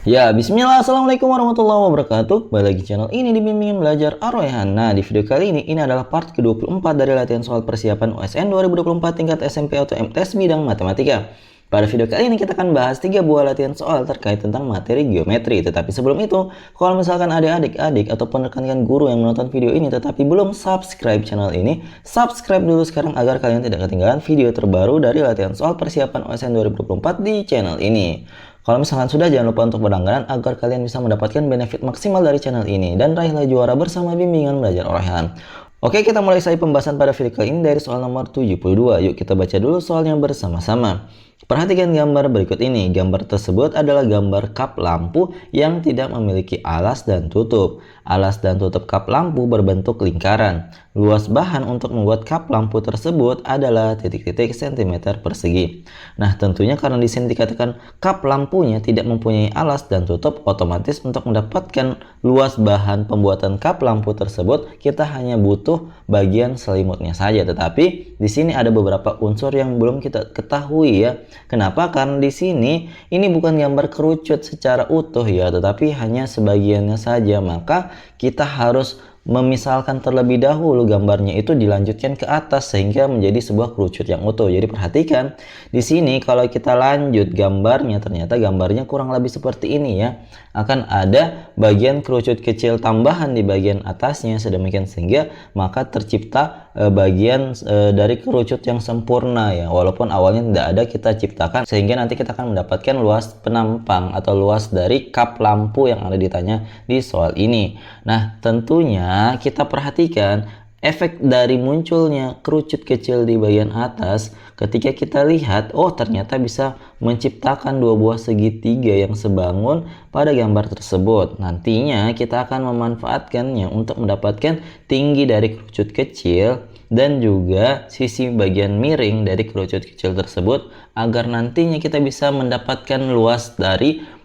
Ya, bismillah, assalamualaikum warahmatullahi wabarakatuh. Balik lagi channel ini di Bimbingan Belajar Ar-Rayhan. Nah, di video kali ini adalah part ke-24 dari latihan soal persiapan USN 2024 tingkat SMP atau MTS bidang matematika. Pada video kali ini kita akan bahas 3 buah latihan soal terkait tentang materi geometri. Tetapi sebelum itu, kalau misalkan ada adik-adik ataupun rekan-rekan guru yang menonton video ini tetapi belum subscribe channel ini, subscribe dulu sekarang agar kalian tidak ketinggalan video terbaru dari latihan soal persiapan USN 2024 di channel ini. Kalau misalkan sudah, jangan lupa untuk berlangganan agar kalian bisa mendapatkan benefit maksimal dari channel ini dan raihlah juara bersama Bimbingan Belajar Ar-Rayhan. Oke, kita mulai saja pembahasan pada video kali ini dari soal nomor 72. Yuk kita baca dulu soalnya bersama-sama. Perhatikan gambar berikut ini. Gambar tersebut adalah gambar kap lampu yang tidak memiliki alas dan tutup. Alas dan tutup kap lampu berbentuk lingkaran. Luas bahan untuk membuat kap lampu tersebut adalah titik-titik sentimeter persegi. Nah, tentunya karena di sini dikatakan kap lampunya tidak mempunyai alas dan tutup, otomatis untuk mendapatkan luas bahan pembuatan kap lampu tersebut kita hanya butuh bagian selimutnya saja. Tetapi di sini ada beberapa unsur yang belum kita ketahui ya. Kenapa? Karena di sini ini bukan gambar kerucut secara utuh ya, tetapi hanya sebagiannya saja. Maka kita harus memisalkan terlebih dahulu gambarnya itu dilanjutkan ke atas sehingga menjadi sebuah kerucut yang utuh. Jadi perhatikan di sini kalau kita lanjut gambarnya, ternyata gambarnya kurang lebih seperti ini ya. Akan ada bagian kerucut kecil tambahan di bagian atasnya sedemikian sehingga maka tercipta bagian dari kerucut yang sempurna ya. Walaupun awalnya tidak ada kita ciptakan sehingga nanti kita akan mendapatkan luas penampang atau luas dari kap lampu yang ada ditanya di soal ini. Nah, tentunya kita perhatikan efek dari munculnya kerucut kecil di bagian atas ketika kita lihat, oh ternyata bisa menciptakan dua buah segitiga yang sebangun pada gambar tersebut. Nantinya kita akan memanfaatkannya untuk mendapatkan tinggi dari kerucut kecil dan juga sisi bagian miring dari kerucut kecil tersebut agar nantinya kita bisa mendapatkan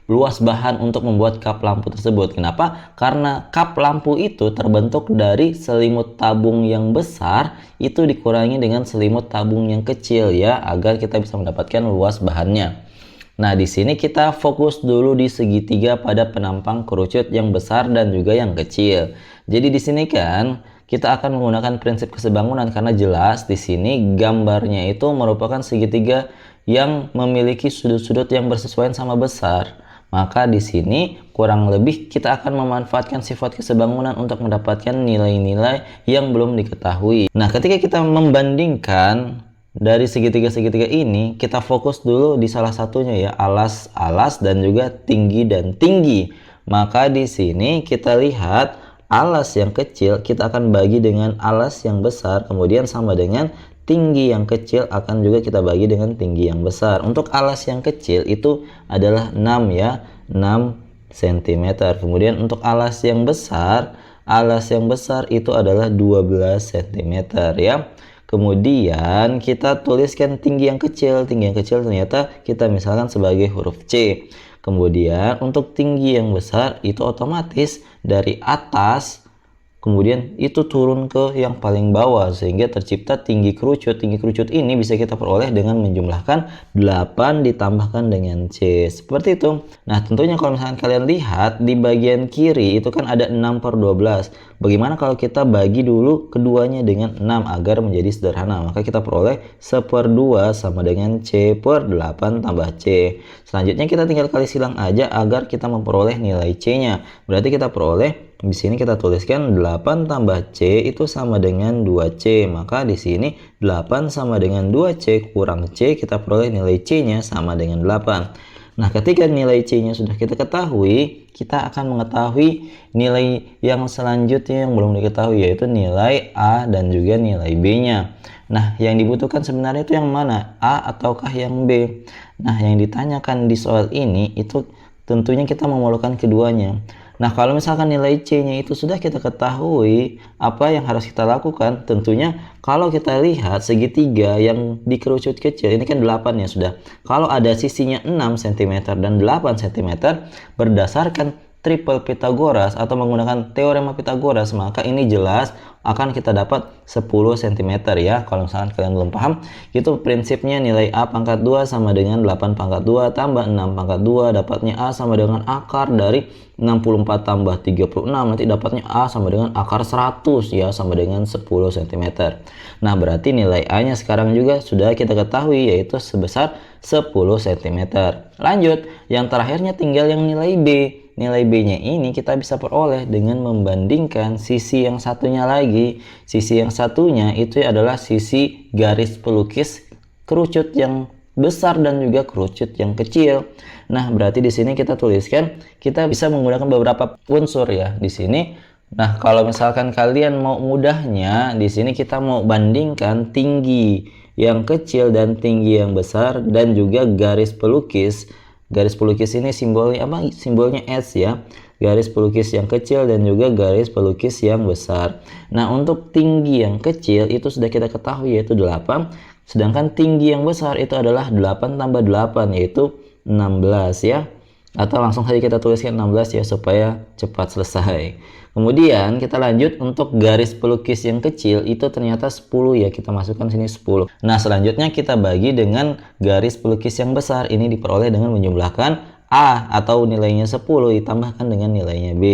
luas bahan untuk membuat kap lampu tersebut. Kenapa? Karena kap lampu itu terbentuk dari selimut tabung yang besar itu dikurangi dengan selimut tabung yang kecil ya, agar kita bisa mendapatkan luas bahannya. Nah, di sini kita fokus dulu di segitiga pada penampang kerucut yang besar dan juga yang kecil. Jadi di sini kan kita akan menggunakan prinsip kesebangunan karena jelas di sini gambarnya itu merupakan segitiga yang memiliki sudut-sudut yang bersesuaian sama besar. Maka di sini kurang lebih kita akan memanfaatkan sifat kesebangunan untuk mendapatkan nilai-nilai yang belum diketahui. Nah, ketika kita membandingkan dari segitiga-segitiga ini, kita fokus dulu di salah satunya ya, alas dan juga tinggi dan tinggi. Maka di sini kita lihat alas yang kecil kita akan bagi dengan alas yang besar, kemudian sama dengan tinggi yang kecil akan juga kita bagi dengan tinggi yang besar. Untuk alas yang kecil itu adalah 6 ya, 6 cm. Kemudian untuk alas yang besar itu adalah 12 cm ya. Kemudian kita tuliskan tinggi yang kecil. Tinggi yang kecil ternyata kita misalkan sebagai huruf C. Kemudian untuk tinggi yang besar itu otomatis dari atas kemudian itu turun ke yang paling bawah sehingga tercipta tinggi kerucut. Tinggi kerucut ini bisa kita peroleh dengan menjumlahkan 8 ditambahkan dengan C. Seperti itu. Nah, tentunya kalau misalkan kalian lihat di bagian kiri itu kan ada 6/12. Bagaimana kalau kita bagi dulu keduanya dengan 6 agar menjadi sederhana? Maka kita peroleh 1/2 sama dengan C/8 tambah C. Selanjutnya kita tinggal kali silang aja agar kita memperoleh nilai C-nya. Berarti kita peroleh di sini kita tuliskan 8 tambah C itu sama dengan 2C. Maka di sini 8 sama dengan 2C kurang C, kita peroleh nilai C-nya sama dengan 8. Nah, ketika nilai C-nya sudah kita ketahui, kita akan mengetahui nilai yang selanjutnya yang belum diketahui, yaitu nilai A dan juga nilai B-nya. Nah, yang dibutuhkan sebenarnya itu yang mana? A ataukah yang B? Nah, yang ditanyakan di soal ini itu tentunya kita memerlukan keduanya. Nah, kalau misalkan nilai C-nya itu sudah kita ketahui, apa yang harus kita lakukan? Tentunya kalau kita lihat segitiga yang dikerucut kecil, ini kan 8 ya sudah. Kalau ada sisinya 6 cm dan 8 cm, berdasarkan triple Pythagoras atau menggunakan teorema Pythagoras, maka ini jelas akan kita dapat 10 cm ya. Kalau misalkan kalian belum paham, itu prinsipnya nilai A pangkat 2 sama dengan 8 pangkat 2 tambah 6 pangkat 2, dapatnya A sama dengan akar dari 64 tambah 36, nanti dapatnya A sama dengan akar 100 ya, sama dengan 10 cm. Nah, berarti nilai A nya sekarang juga sudah kita ketahui, yaitu sebesar 10 cm. Lanjut, yang terakhirnya tinggal yang nilai B. Nilai B-nya ini kita bisa peroleh dengan membandingkan sisi yang satunya lagi. Sisi yang satunya itu adalah sisi garis pelukis kerucut yang besar dan juga kerucut yang kecil. Nah, berarti di sini kita tuliskan, kita bisa menggunakan beberapa unsur ya di sini. Nah, kalau misalkan kalian mau mudahnya, di sini kita mau bandingkan tinggi yang kecil dan tinggi yang besar dan juga garis pelukis. Garis pelukis ini simbolnya apa? Simbolnya S ya. Garis pelukis yang kecil dan juga garis pelukis yang besar. Nah, untuk tinggi yang kecil itu sudah kita ketahui, yaitu 8. Sedangkan tinggi yang besar itu adalah 8 tambah 8, yaitu 16 ya. Atau langsung saja kita tuliskan 16 ya, supaya cepat selesai. Kemudian kita lanjut, untuk garis pelukis yang kecil itu ternyata 10 ya, kita masukkan sini 10. Nah, selanjutnya kita bagi dengan garis pelukis yang besar. Ini diperoleh dengan menjumlahkan A atau nilainya 10 ditambahkan dengan nilainya B.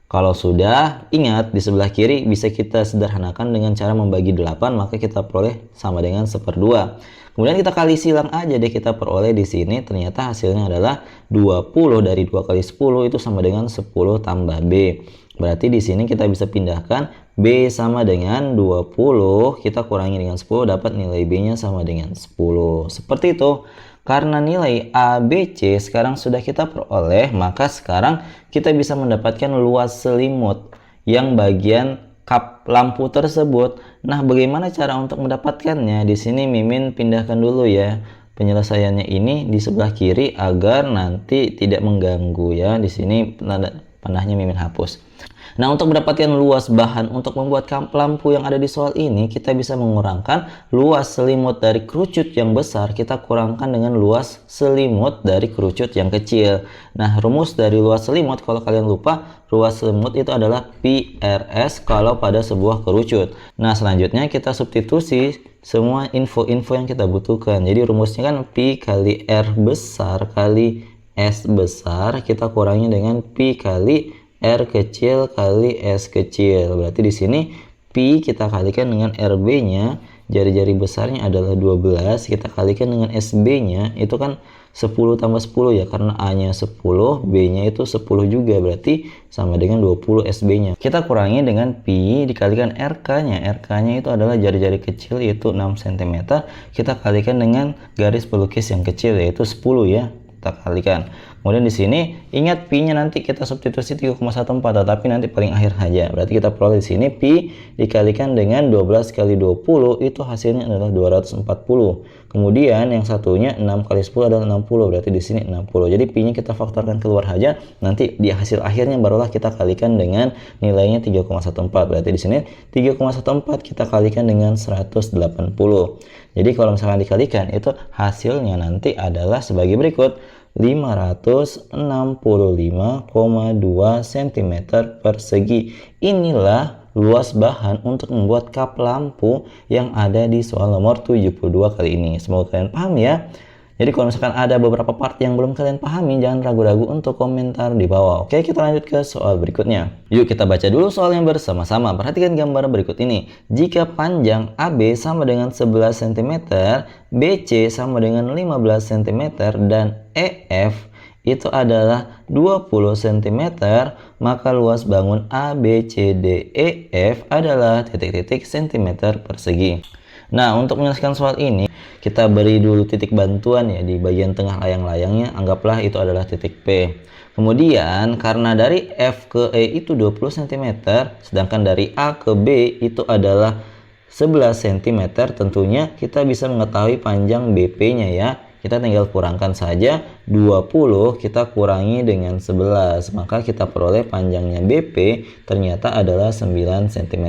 Kalau sudah, ingat di sebelah kiri bisa kita sederhanakan dengan cara membagi 8, maka kita peroleh sama dengan 1/2. Kemudian kita kali silang aja deh, kita peroleh di sini ternyata hasilnya adalah 20 dari 2 kali 10 itu sama dengan 10 tambah B. Berarti di sini kita bisa pindahkan B sama dengan 20, kita kurangi dengan 10, dapat nilai B-nya sama dengan 10. Seperti itu. Karena nilai A, B, C sekarang sudah kita peroleh, maka sekarang kita bisa mendapatkan luas selimut yang bagian kap lampu tersebut. Nah, bagaimana cara untuk mendapatkannya? Di sini Mimin pindahkan dulu ya penyelesaiannya ini di sebelah kiri agar nanti tidak mengganggu ya. Di sini panahnya Mimin hapus. Nah, untuk mendapatkan luas bahan untuk membuat kap lampu yang ada di soal ini, kita bisa mengurangkan luas selimut dari kerucut yang besar, kita kurangkan dengan luas selimut dari kerucut yang kecil. Nah, rumus dari luas selimut, kalau kalian lupa, luas selimut itu adalah PRS kalau pada sebuah kerucut. Nah, selanjutnya kita substitusi semua info-info yang kita butuhkan. Jadi rumusnya kan P kali R besar kali S besar, kita kurangi dengan P kali R kecil kali S kecil. Berarti di sini Pi kita kalikan dengan RB-nya, jari-jari besarnya adalah 12, kita kalikan dengan SB-nya, itu kan 10 tambah 10 ya, karena A-nya 10, B-nya itu 10 juga, berarti sama dengan 20 SB-nya. Kita kurangi dengan Pi dikalikan RK-nya. RK-nya itu adalah jari-jari kecil, yaitu 6 cm. Kita kalikan dengan garis pelukis yang kecil, yaitu 10 ya. Kita kalikan. Kemudian di sini ingat pi-nya nanti kita substitusi 3,14, tetapi nanti paling akhir saja. Berarti kita peroleh di sini pi dikalikan dengan 12 kali 20 itu hasilnya adalah 240. Kemudian yang satunya 6 kali 10 adalah 60. Berarti di sini 60. Jadi pi-nya kita faktorkan keluar saja. Nanti di hasil akhirnya barulah kita kalikan dengan nilainya 3,14. Berarti di sini 3,14 kita kalikan dengan 180. Jadi kalau misalkan dikalikan itu hasilnya nanti adalah sebagai berikut. 565,2 cm persegi. Inilah luas bahan untuk membuat kap lampu yang ada di soal nomor 72 kali ini. Semoga kalian paham ya. Jadi kalau misalkan ada beberapa part yang belum kalian pahami, jangan ragu-ragu untuk komentar di bawah. Oke, kita lanjut ke soal berikutnya. Yuk kita baca dulu soalnya bersama-sama. Perhatikan gambar berikut ini. Jika panjang AB sama dengan 11 cm, BC sama dengan 15 cm, dan EF itu adalah 20 cm, maka luas bangun ABCDEF adalah titik-titik cm persegi. Nah, untuk menyelesaikan soal ini, kita beri dulu titik bantuan ya di bagian tengah layang-layangnya, anggaplah itu adalah titik P. Kemudian, karena dari F ke E itu 20 cm, sedangkan dari A ke B itu adalah 11 cm, tentunya kita bisa mengetahui panjang BP-nya ya. Kita tinggal kurangkan saja 20 kita kurangi dengan 11, maka kita peroleh panjangnya BP ternyata adalah 9 cm.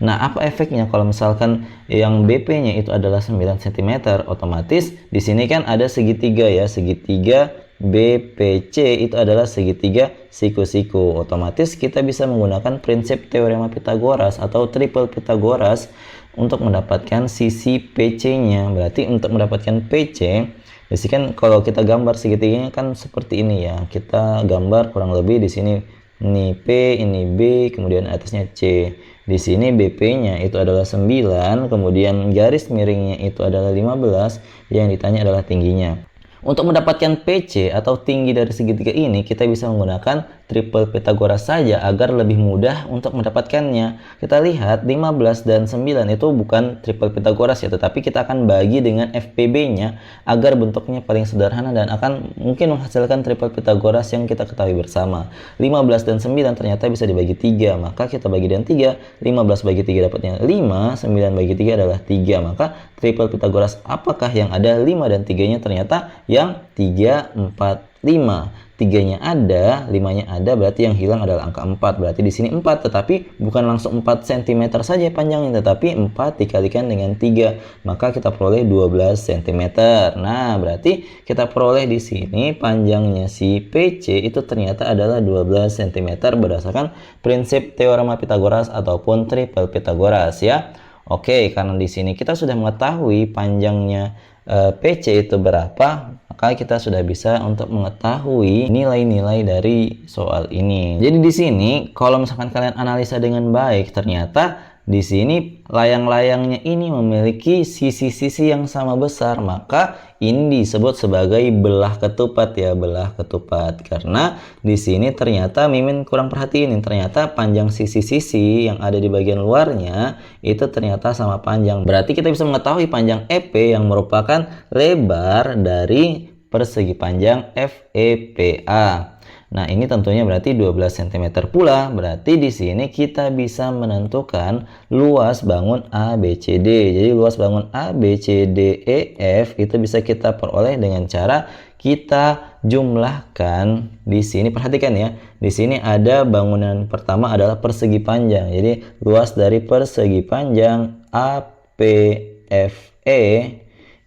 Nah, apa efeknya kalau misalkan yang BP-nya itu adalah 9 cm, otomatis di sini kan ada segitiga ya, segitiga BPC itu adalah segitiga siku-siku. Otomatis kita bisa menggunakan prinsip teorema Pitagoras atau triple Pitagoras untuk mendapatkan sisi PC-nya. Berarti untuk mendapatkan PC, biasanya kan kalau kita gambar segitiganya kan seperti ini ya. Kita gambar kurang lebih di sini ini P, ini B, kemudian atasnya C. Di sini BP-nya itu adalah 9, kemudian garis miringnya itu adalah 15, yang ditanya adalah tingginya. Untuk mendapatkan PC atau tinggi dari segitiga ini, kita bisa menggunakan triple Pitagoras saja agar lebih mudah untuk mendapatkannya. Kita lihat 15 dan 9 itu bukan triple Pitagoras ya, tetapi kita akan bagi dengan FPB-nya agar bentuknya paling sederhana dan akan mungkin menghasilkan triple Pitagoras yang kita ketahui bersama. 15 dan 9 ternyata bisa dibagi 3, maka kita bagi dengan 3. 15 bagi 3 dapatnya 5, 9 bagi 3 adalah 3. Maka triple Pitagoras apakah yang ada? 5 dan 3-nya ternyata yang 3, 4, 5. 3-nya ada, 5-nya ada, berarti yang hilang adalah angka 4. Berarti di sini 4, tetapi bukan langsung 4 cm saja panjangnya, tetapi 4 dikalikan dengan 3, maka kita peroleh 12 cm. Nah, berarti kita peroleh di sini panjangnya si PC itu ternyata adalah 12 cm berdasarkan prinsip teorema Pitagoras ataupun triple Pitagoras ya. Oke, karena di sini kita sudah mengetahui panjangnya PC itu berapa, maka kita sudah bisa untuk mengetahui nilai-nilai dari soal ini. Jadi di sini kalau misalkan kalian analisa dengan baik, ternyata di sini layang-layangnya ini memiliki sisi-sisi yang sama besar, maka ini disebut sebagai belah ketupat ya, belah ketupat. Karena di sini ternyata Mimin kurang perhatiin, ternyata panjang sisi-sisi yang ada di bagian luarnya itu ternyata sama panjang. Berarti kita bisa mengetahui panjang EP yang merupakan lebar dari persegi panjang FEPA. Nah, ini tentunya berarti 12 cm pula. Berarti di sini kita bisa menentukan luas bangun ABCD. Jadi luas bangun ABCDEF itu bisa kita peroleh dengan cara kita jumlahkan. Di sini perhatikan ya. Di sini ada bangunan pertama adalah persegi panjang. Jadi luas dari persegi panjang APFE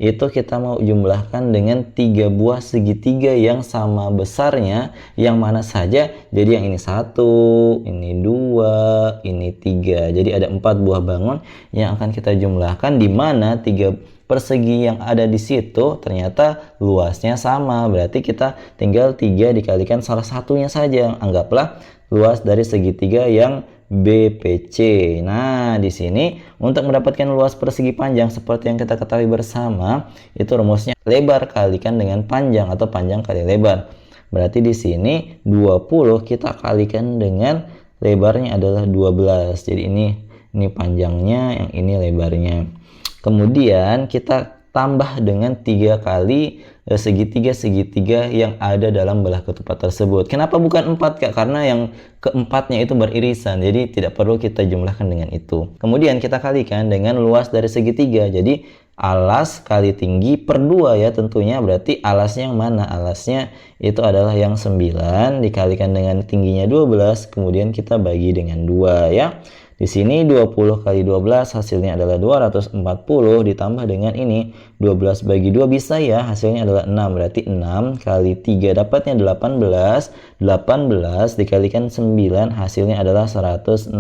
itu kita mau jumlahkan dengan 3 buah segitiga yang sama besarnya, yang mana saja. Jadi yang ini 1, ini 2, ini 3. Jadi ada 4 buah bangun yang akan kita jumlahkan, di mana 3 persegi yang ada di situ ternyata luasnya sama. Berarti kita tinggal 3 dikalikan salah satunya saja. Anggaplah luas dari segitiga yang BPC. Nah, di sini untuk mendapatkan luas persegi panjang seperti yang kita ketahui bersama, itu rumusnya lebar kalikan dengan panjang atau panjang kali lebar. Berarti di sini 20 kita kalikan dengan lebarnya adalah 12. Jadi ini panjangnya, yang ini lebarnya. Kemudian kita tambah dengan 3 kali segitiga-segitiga yang ada dalam belah ketupat tersebut. Kenapa bukan 4 Kak? Karena yang keempatnya itu beririsan, jadi tidak perlu kita jumlahkan dengan itu. Kemudian kita kalikan dengan luas dari segitiga. Jadi alas kali tinggi per 2 ya tentunya. Berarti alasnya yang mana? Alasnya itu adalah yang 9 dikalikan dengan tingginya 12, kemudian kita bagi dengan 2 ya. Di sini 20 kali 12 hasilnya adalah 240, ditambah dengan ini 12 bagi 2 bisa ya, hasilnya adalah 6. Berarti 6 kali 3 dapatnya 18. 18 dikalikan 9 hasilnya adalah 162.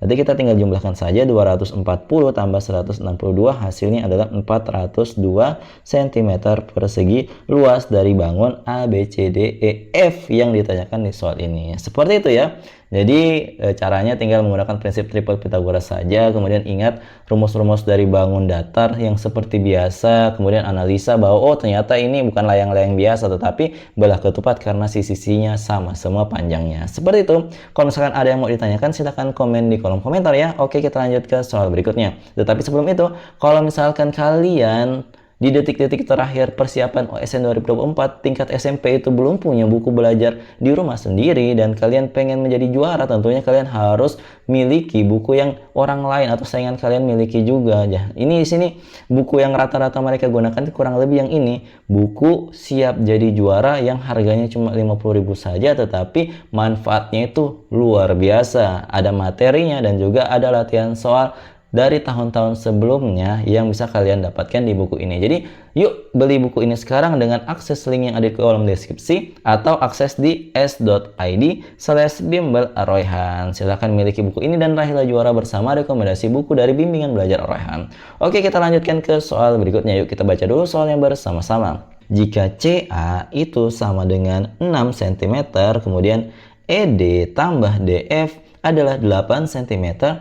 Berarti kita tinggal jumlahkan saja, 240 tambah 162 hasilnya adalah 402 cm persegi luas dari bangun ABCDEF yang ditanyakan di soal ini. Seperti itu ya. Jadi caranya tinggal menggunakan prinsip triple Pitagoras saja, kemudian ingat rumus-rumus dari bangun datar yang seperti biasa, kemudian analisa bahwa oh ternyata ini bukan layang-layang biasa tetapi belah ketupat karena sisi-sisinya sama semua panjangnya. Seperti itu. Kalau misalkan ada yang mau ditanyakan silahkan komen di kolom komentar ya. Oke, kita lanjut ke soal berikutnya. Tetapi sebelum itu, kalau misalkan kalian di detik-detik terakhir persiapan OSN 2024 tingkat SMP itu belum punya buku belajar di rumah sendiri dan kalian pengen menjadi juara, tentunya kalian harus miliki buku yang orang lain atau saingan kalian miliki juga ya. Ini di sini buku yang rata-rata mereka gunakan kurang lebih yang ini, buku siap jadi juara yang harganya cuma 50.000 saja tetapi manfaatnya itu luar biasa. Ada materinya dan juga ada latihan soal dari tahun-tahun sebelumnya yang bisa kalian dapatkan di buku ini. Jadi yuk beli buku ini sekarang dengan akses link yang ada di kolom deskripsi atau akses di s.id/bimbel-aroyhan. Silahkan miliki buku ini dan raihlah juara bersama rekomendasi buku dari bimbingan belajar Aroyhan. Oke, kita lanjutkan ke soal berikutnya. Yuk kita baca dulu soalnya bersama-sama. Jika CA itu sama dengan 6 cm, kemudian ED tambah DF adalah 8 cm,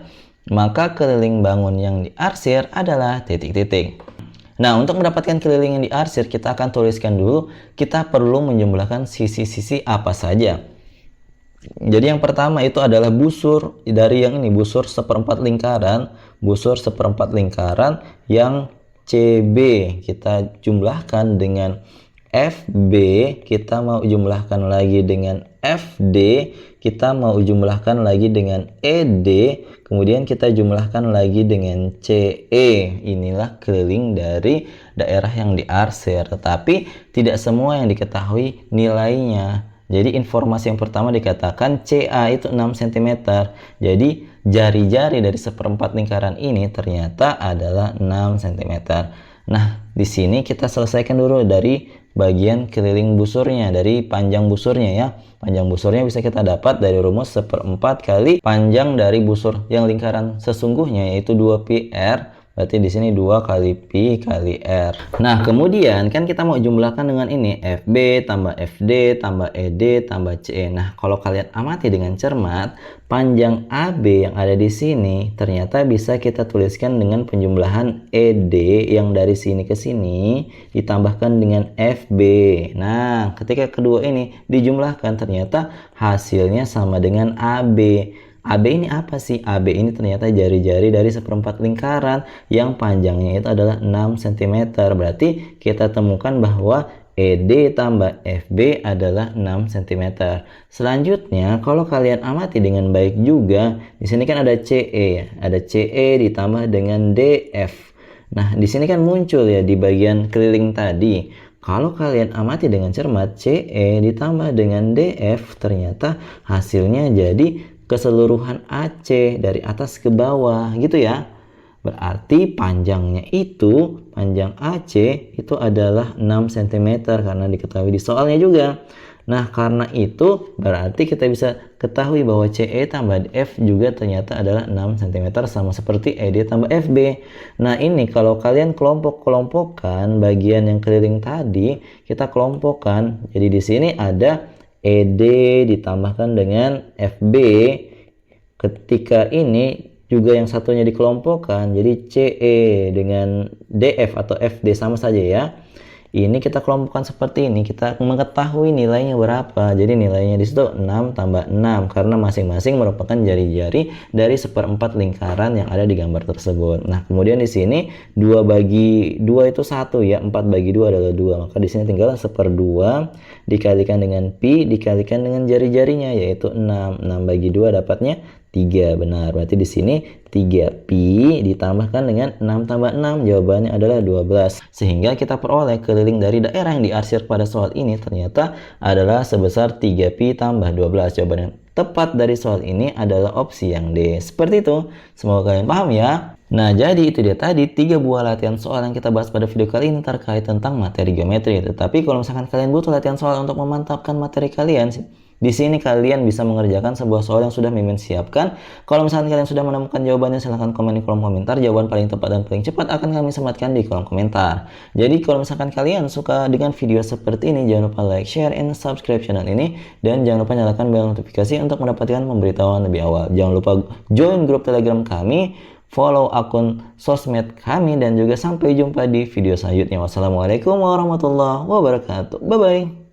maka keliling bangun yang diarsir adalah titik-titik. Nah, untuk mendapatkan keliling yang diarsir, kita akan tuliskan dulu, kita perlu menjumlahkan sisi-sisi apa saja. Jadi yang pertama itu adalah busur dari yang ini, busur seperempat lingkaran yang CB kita jumlahkan dengan FB, kita mau jumlahkan lagi dengan FD, kita mau jumlahkan lagi dengan ED, kemudian kita jumlahkan lagi dengan CE. Inilah keliling dari daerah yang diarsir, tetapi tidak semua yang diketahui nilainya. Jadi informasi yang pertama dikatakan CA itu 6 cm. Jadi jari-jari dari seperempat lingkaran ini ternyata adalah 6 cm. Nah, di sini kita selesaikan dulu dari bagian keliling busurnya, dari panjang busurnya ya. Panjang busurnya bisa kita dapat dari rumus seperempat kali panjang dari busur yang lingkaran sesungguhnya, yaitu 2πr. Berarti di sini 2 kali Pi kali R. Nah, kemudian kan kita mau jumlahkan dengan ini, FB tambah FD tambah ED tambah CE. Nah, kalau kalian amati dengan cermat, panjang AB yang ada di sini ternyata bisa kita tuliskan dengan penjumlahan ED yang dari sini ke sini ditambahkan dengan FB. Nah, ketika kedua ini dijumlahkan ternyata hasilnya sama dengan AB. AB ini apa sih? AB ini ternyata jari-jari dari seperempat lingkaran yang panjangnya itu adalah 6 cm. Berarti kita temukan bahwa ED tambah FB adalah 6 cm. Selanjutnya, kalau kalian amati dengan baik juga, di sini kan ada CE ya. Ada CE ditambah dengan DF. Nah, di sini kan muncul ya di bagian keliling tadi. Kalau kalian amati dengan cermat, CE ditambah dengan DF ternyata hasilnya jadi keseluruhan AC dari atas ke bawah gitu ya. Berarti panjang AC itu adalah 6 cm karena diketahui di soalnya juga. Nah, karena itu berarti kita bisa ketahui bahwa CE tambah F juga ternyata adalah 6 cm sama seperti ED tambah FB. Nah, ini kalau kalian kelompokkan bagian yang keliling tadi, kita kelompokkan. Jadi di sini ada ED ditambahkan dengan FB. Ketika ini juga yang satunya dikelompokkan, jadi CE dengan DF atau FD sama saja ya. Ini kita kelompokkan seperti ini, kita mengetahui nilainya berapa. Jadi nilainya di situ 6 tambah 6 karena masing-masing merupakan jari-jari dari seperempat lingkaran yang ada di gambar tersebut. Nah, kemudian di sini 2 bagi 2 itu 1 ya, 4 bagi 2 adalah 2. Maka di sini tinggal 1/2 dikalikan dengan pi dikalikan dengan jari-jarinya yaitu 6. 6 bagi 2 dapatnya 3, benar. Berarti di sini 3pi ditambahkan dengan 6 tambah 6, jawabannya adalah 12. Sehingga kita peroleh keliling dari daerah yang diarsir pada soal ini ternyata adalah sebesar 3pi tambah 12. Jawaban yang tepat dari soal ini adalah opsi yang D. Seperti itu. Semoga kalian paham ya. Nah, jadi itu dia tadi 3 buah latihan soal yang kita bahas pada video kali ini terkait tentang materi geometri. Tetapi kalau misalkan kalian butuh latihan soal untuk memantapkan materi kalian, di sini kalian bisa mengerjakan sebuah soal yang sudah Mimin siapkan. Kalau misalkan kalian sudah menemukan jawabannya, silahkan komen di kolom komentar. Jawaban paling tepat dan paling cepat akan kami sematkan di kolom komentar. Jadi kalau misalkan kalian suka dengan video seperti ini, jangan lupa like, share, and subscribe channel ini. Dan jangan lupa nyalakan bel notifikasi untuk mendapatkan pemberitahuan lebih awal. Jangan lupa join grup Telegram kami, follow akun sosmed kami, dan juga sampai jumpa di video selanjutnya. Wassalamualaikum warahmatullahi wabarakatuh. Bye-bye.